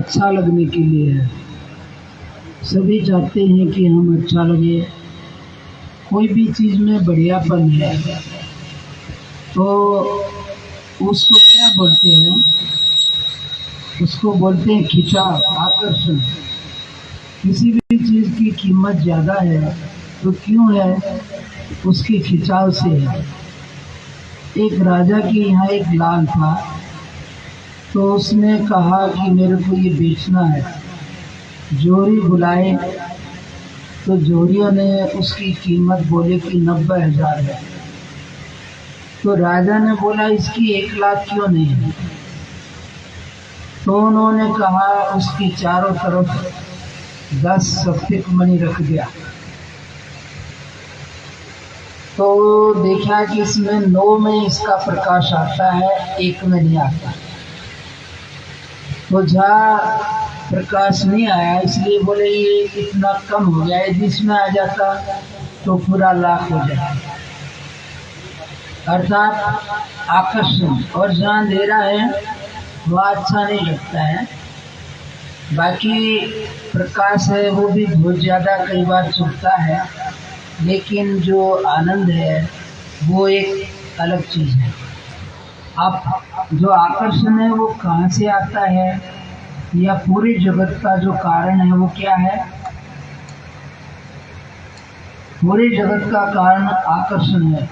अच्छा लगने के लिए है। सभी चाहते हैं कि हम अच्छा लगे। कोई भी चीज़ में बढ़ियापन है तो उसको क्या बोलते हैं? उसको बोलते हैं खिंचाव, आकर्षण। किसी भी चीज़ की कीमत ज़्यादा है तो क्यों है? उसके खिंचाव से है। एक राजा के यहाँ एक लाल था, तो उसने कहा कि मेरे को ये बेचना है। जोरी बुलाए तो जोरियों ने उसकी कीमत बोले कि 90,000 है। तो राजा ने बोला इसकी 1,00,000 क्यों नहीं है? तो उन्होंने कहा उसकी चारों तरफ 10 सफेद मणि रख दिया। तो देखा कि इसमें 9 में इसका प्रकाश आता है, 1 में नहीं आता। तो जहाँ प्रकाश नहीं आया इसलिए बोले ये इतना कम हो गया है, जिसमें आ जाता तो पूरा लाख हो जाता। अर्थात आकर्षण। और जहाँ अंधेरा है वह अच्छा नहीं लगता है। बाकी प्रकाश है वो भी बहुत ज़्यादा कई बार चुभता है, लेकिन जो आनंद है वो एक अलग चीज़ है। अब जो आकर्षण है वो कहाँ से आता है, या पूरे जगत का जो कारण है वो क्या है? पूरे जगत का कारण आकर्षण है।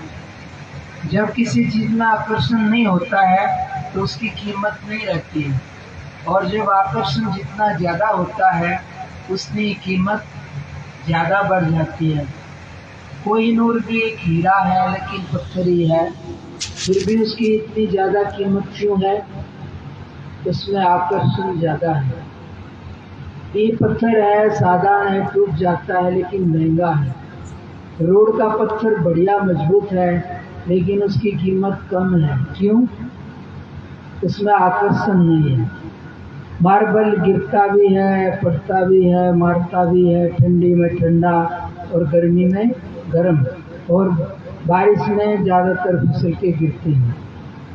जब किसी चीज़ में आकर्षण नहीं होता है तो उसकी कीमत नहीं रहती है, और जब आकर्षण जितना ज़्यादा होता है उसकी कीमत ज़्यादा बढ़ जाती है। कोहिनूर भी एक हीरा है लेकिन पत्थर ही है, फिर भी उसकी इतनी ज़्यादा कीमत क्यों है? उसमें आकर्षण ज़्यादा है। ये पत्थर है, साधारण है, टूट जाता है लेकिन महंगा है। रोड का पत्थर बढ़िया मजबूत है लेकिन उसकी कीमत कम है। क्यों? उसमें आकर्षण नहीं है। मार्बल गिरता भी है, पड़ता भी है, मारता भी है, ठंडी में ठंडा और गर्मी में गर्म, और बारिश में ज़्यादातर फिसल के गिरते हैं।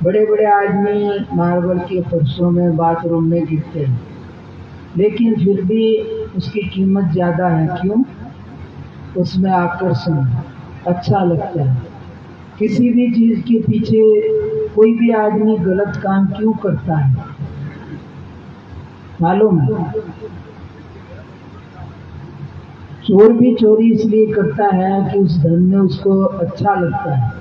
बड़े बड़े आदमी मार्बल के फर्शों में, बाथरूम में गिरते हैं, लेकिन फिर भी उसकी कीमत ज़्यादा है। क्यों? उसमें आकर्षण है, अच्छा लगता है। किसी भी चीज़ के पीछे कोई भी आदमी गलत काम क्यों करता है मालूम है? चोर भी चोरी इसलिए करता है कि उस धन में उसको अच्छा लगता है।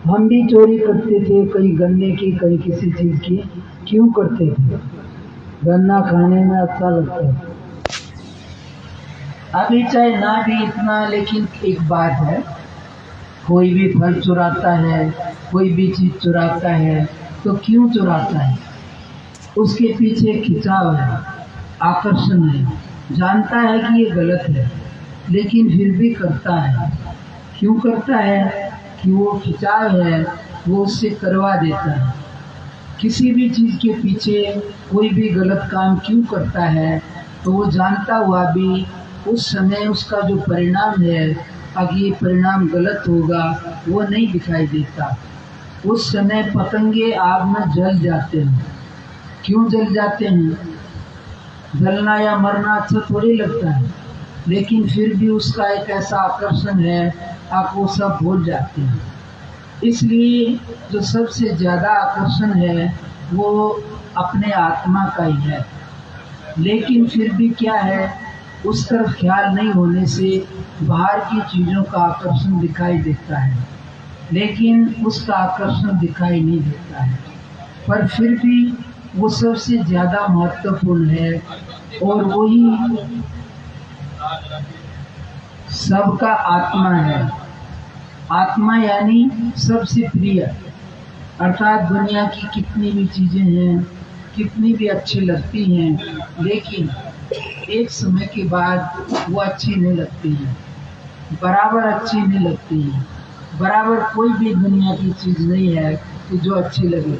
हम भी चोरी करते थे, कहीं गन्ने की, कहीं किसी चीज़ की। क्यों करते थे? गन्ना खाने में अच्छा लगता है। अभी चाहे ना भी इतना, लेकिन एक बात है, कोई भी फल चुराता है, कोई भी चीज़ चुराता है, तो क्यों चुराता है? उसके पीछे खिंचाव है, आकर्षण है। जानता है कि ये गलत है लेकिन फिर भी करता है। क्यों करता है? कि वो खिंचाव है, वो उससे करवा देता है। किसी भी चीज़ के पीछे कोई भी गलत काम क्यों करता है? तो वो जानता हुआ भी उस समय उसका जो परिणाम है, अगर ये परिणाम गलत होगा, वो नहीं दिखाई देता। उस समय पतंगे आग में जल जाते हैं। क्यों जल जाते हैं? जलना या मरना अच्छा थोड़ी लगता है, लेकिन फिर भी उसका एक ऐसा आकर्षण है, आप वो सब भूल जाते हैं। इसलिए जो सबसे ज़्यादा आकर्षण है वो अपने आत्मा का ही है, लेकिन फिर भी क्या है, उस तरफ ख्याल नहीं होने से बाहर की चीज़ों का आकर्षण दिखाई देता है, लेकिन उसका आकर्षण दिखाई नहीं देता है। पर फिर भी वो सबसे ज़्यादा महत्वपूर्ण है, और वही सबका आत्मा है। आत्मा यानी सबसे प्रिय, अर्थात दुनिया की कितनी भी चीज़ें हैं, कितनी भी अच्छी लगती हैं, लेकिन एक समय के बाद वो अच्छी नहीं लगती हैं, बराबर अच्छी नहीं लगती हैं। बराबर कोई भी दुनिया की चीज़ नहीं है कि जो अच्छी लगे,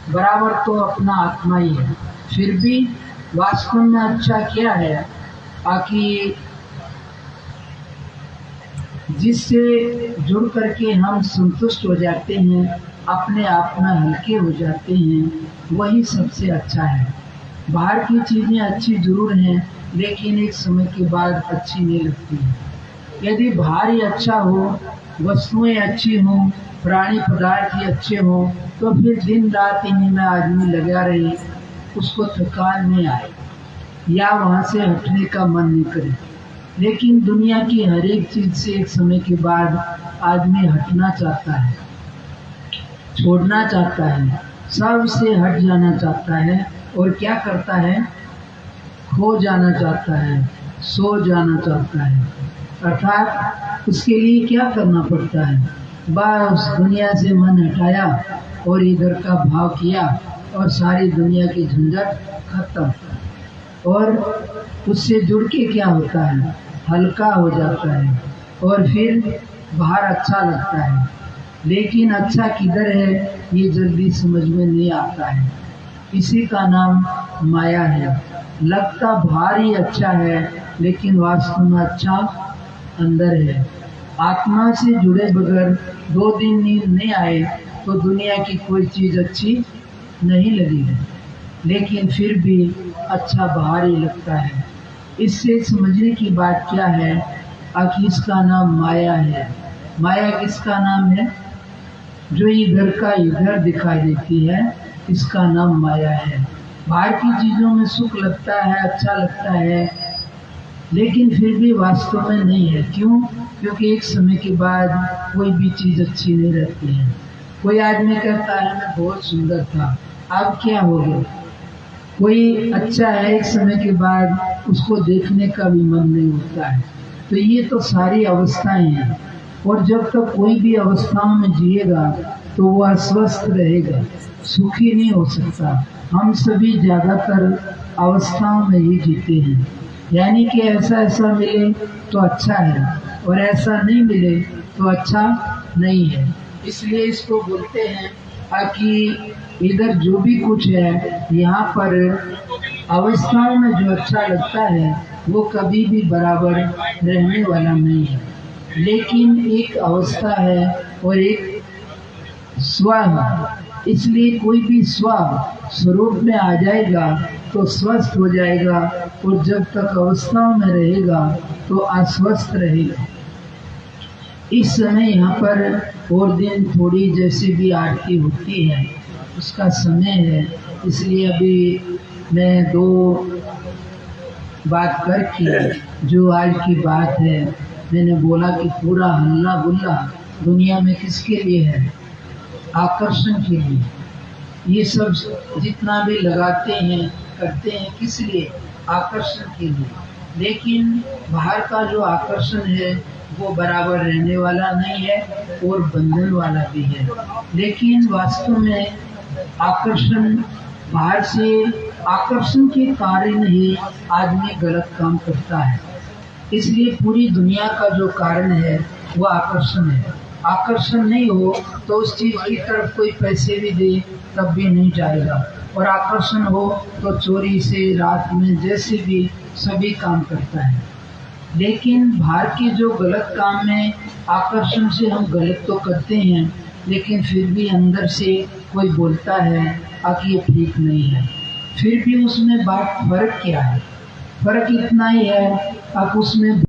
बराबर तो अपना आत्मा ही है। फिर भी वास्तव में अच्छा क्या है? ताकि जिससे जुड़ करके हम संतुष्ट हो जाते हैं, अपने आप में हल्के हो जाते हैं, वही सबसे अच्छा है। बाहर की चीज़ें अच्छी जरूर हैं, लेकिन एक समय के बाद अच्छी नहीं लगती हैं। यदि बाहर ही अच्छा हो, वस्तुएं अच्छी हों, प्राणी पदार्थ ही अच्छे हों, तो फिर दिन रात इन्हीं में आदमी लगा रहे, उसको थकान नहीं आए या वहाँ से हटने का मन नहीं करे। लेकिन दुनिया की हर एक चीज़ से एक समय के बाद आदमी हटना चाहता है, छोड़ना चाहता है, सबसे हट जाना चाहता है और क्या करता है, खो जाना चाहता है, सो जाना चाहता है। अर्थात उसके लिए क्या करना पड़ता है, बस दुनिया से मन हटाया और इधर का भाव किया और सारी दुनिया की झंझट खत्म। और उससे जुड़ के क्या होता है, हल्का हो जाता है और फिर बाहर अच्छा लगता है। लेकिन अच्छा किधर है ये जल्दी समझ में नहीं आता है। इसी का नाम माया है। लगता बाहर ही अच्छा है, लेकिन वास्तव में अच्छा अंदर है। आत्मा से जुड़े बगैर 2 दिन नींद नहीं आए तो दुनिया की कोई चीज़ अच्छी नहीं लगी है, लेकिन फिर भी अच्छा बाहर ही लगता है। इससे समझने की बात क्या है, कि इसका नाम माया है। माया किसका नाम है, जो इधर का इधर दिखाई देती है, इसका नाम माया है। बाहर की चीज़ों में सुख लगता है, अच्छा लगता है, लेकिन फिर भी वास्तव में नहीं है। क्यों? क्योंकि एक समय के बाद कोई भी चीज़ अच्छी नहीं रहती है। कोई आदमी कहता है मैं बहुत सुंदर था, अब क्या हो गया। कोई अच्छा है, एक समय के बाद उसको देखने का भी मन नहीं होता है। तो ये तो सारी अवस्थाएं हैं, और जब तक कोई भी अवस्थाओं में जिएगा तो वह अस्वस्थ रहेगा, सुखी नहीं हो सकता। हम सभी ज़्यादातर अवस्थाओं में ही जीते हैं, यानी कि ऐसा मिले तो अच्छा है और ऐसा नहीं मिले तो अच्छा नहीं है। इसलिए इसको बोलते हैं कि इधर जो भी कुछ है, यहाँ पर अवस्थाओं में जो अच्छा लगता है वो कभी भी बराबर रहने वाला नहीं है। लेकिन एक अवस्था है और एक स्व है। इसलिए कोई भी स्व स्वरूप में आ जाएगा तो स्वस्थ हो जाएगा, और जब तक अवस्थाओं में रहेगा तो अस्वस्थ रहेगा। इस समय यहाँ पर और दिन थोड़ी जैसे भी आरती होती है उसका समय है, इसलिए अभी मैं 2 बात करके जो आज की बात है, मैंने बोला कि पूरा हल्ला गुल्ला दुनिया में किसके लिए है, आकर्षण के लिए। ये सब जितना भी लगाते हैं करते हैं किस लिए, आकर्षण के लिए। लेकिन बाहर का जो आकर्षण है वो बराबर रहने वाला नहीं है और बंधन वाला भी है। लेकिन वास्तव में आकर्षण बाहर से, आकर्षण के कारण ही आदमी गलत काम करता है। इसलिए पूरी दुनिया का जो कारण है वो आकर्षण है। आकर्षण नहीं हो तो उस चीज़ की तरफ कोई पैसे भी दे तब भी नहीं जाएगा, और आकर्षण हो तो चोरी से रात में जैसे भी सभी काम करता है। लेकिन बाहर के जो गलत काम में आकर्षण से हम गलत तो करते हैं, लेकिन फिर भी अंदर से कोई बोलता है कि ये ठीक नहीं है। फिर भी उसमें बात फर्क क्या है, फर्क इतना ही है कि उसमें